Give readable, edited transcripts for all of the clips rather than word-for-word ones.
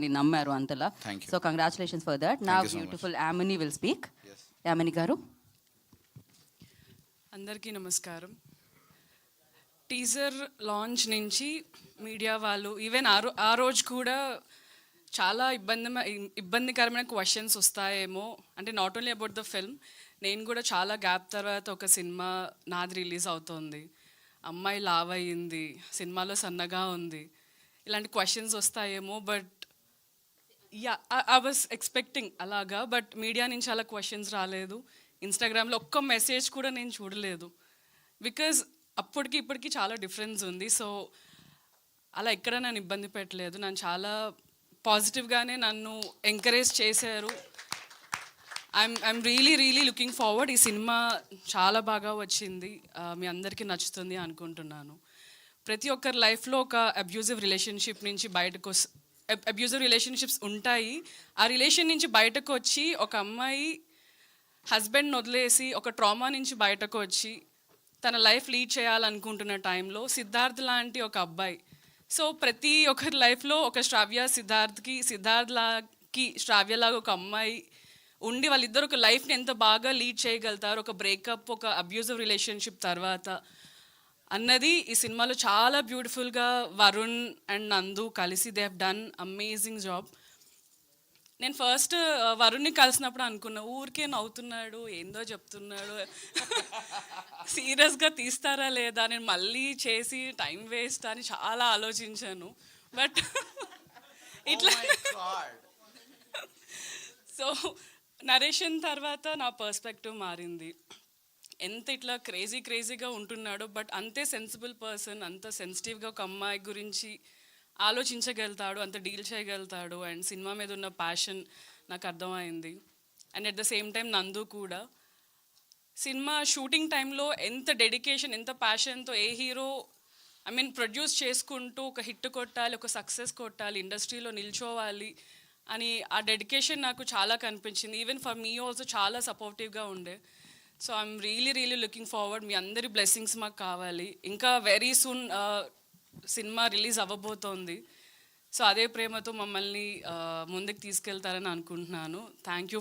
నమ్మారు అంతలా. Thank you. So congratulations for that. నా you so beautiful Yamini will speak. Yes. Yamini గారు. అందరికీ నమస్కారం. టీజర్ లాంచ్ నుంచి మీడియా వాళ్ళు ఈవెన్ ఆ రోజు కూడా చాలా ఇబ్బందికరమైన క్వశ్చన్స్ వస్తాయేమో, అంటే not only about the film, నేను కూడా చాలా గ్యాప్ తర్వాత ఒక సినిమా నాది రిలీజ్ అవుతోంది, అమ్మాయి లావ్ అయ్యింది, సినిమాలో సన్నగా ఉంది, ఇలాంటి క్వశ్చన్స్ వస్తాయేమో. But yeah, I was expecting అలాగా. బట్ మీడియా నుంచి అలా క్వశ్చన్స్ రాలేదు. ఇన్స్టాగ్రామ్లో ఒక్క మెసేజ్ కూడా నేను చూడలేదు. బికాజ్ అప్పటికి ఇప్పటికి చాలా డిఫరెన్స్ ఉంది. సో అలా ఎక్కడ నన్ను ఇబ్బంది పెట్టలేదు. నన్ను చాలా పాజిటివ్గానే నన్ను ఎంకరేజ్ చేశారు. I'm really looking forward. ఈ సినిమా చాలా బాగా వచ్చింది, మీ అందరికీ నచ్చుతుంది అనుకుంటున్నాను. ప్రతి ఒక్కరి లైఫ్లో ఒక అబ్యూజివ్ రిలేషన్షిప్ నుంచి బయటకు అబ్యూజివ్ రిలేషన్షిప్స్ ఉంటాయి. ఆ రిలేషన్ నుంచి బయటకు వచ్చి ఒక అమ్మాయి హస్బెండ్ని వదిలేసి ఒక ట్రామా నుంచి బయటకు వచ్చి తన లైఫ్ లీడ్ చేయాలనుకుంటున్న టైంలో సిద్ధార్థ్ లాంటి ఒక అబ్బాయి. సో ప్రతి ఒక్కరి లైఫ్లో ఒక సిద్ధార్థ్కి శ్రావ్యలాగా ఒక అమ్మాయి ఉండి వాళ్ళిద్దరు ఒక లైఫ్ని ఎంత బాగా లీడ్ చేయగలుగుతారు ఒక బ్రేకప్, ఒక అబ్యూజివ్ రిలేషన్షిప్ తర్వాత అన్నది ఈ సినిమాలో చాలా బ్యూటిఫుల్గా వరుణ్ అండ్ నందు కలిసి they have done amazing job. నేను ఫస్ట్ వరుణ్ని కలిసినప్పుడు అనుకున్నా, ఊరికే నవ్వుతున్నాడు, ఏందో చెప్తున్నాడు, సీరియస్గా తీస్తారా లేదా, నేను మళ్ళీ చేసి టైం వేస్ట్ అని చాలా ఆలోచించాను. బట్ ఇట్లా సో నరేషన్ తర్వాత నా పర్స్పెక్టివ్ మారింది. ఎంత ఇట్లా క్రేజీగా ఉంటున్నాడో బట్ అంతే సెన్సిబుల్ పర్సన్, అంత సెన్సిటివ్గా ఒక అమ్మాయి గురించి ఆలోచించగలుగుతాడు, అంత డీల్ చేయగలుగుతాడు. అండ్ సినిమా మీద ఉన్న ప్యాషన్ నాకు అర్థమైంది. And at the same time నందు కూడా సినిమా షూటింగ్ టైంలో ఎంత డెడికేషన్, ఎంత ప్యాషన్తో ఏ హీరో ప్రొడ్యూస్ చేసుకుంటూ ఒక హిట్ కొట్టాలి, ఒక సక్సెస్ కొట్టాలి, ఇండస్ట్రీలో నిల్చోవాలి అని ఆ డెడికేషన్ నాకు చాలా కనిపించింది. ఈవెన్ ఫర్ మీ ఆల్సో చాలా సపోర్టివ్గా ఉండే. So I'm really looking forward. మీ అందరి బ్లెస్సింగ్స్ మాకు కావాలి. ఇంకా వెరీ సూన్ సినిమా రిలీజ్ అవ్వబోతోంది. సో అదే ప్రేమతో మమ్మల్ని ముందుకు తీసుకెళ్తారని అనుకుంటున్నాను. Thank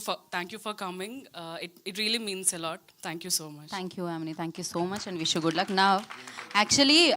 you for coming. It really means a lot. Thank you so much. Thank you Yamini, thank you so much and wish you good luck. నా యాక్చువల్లీ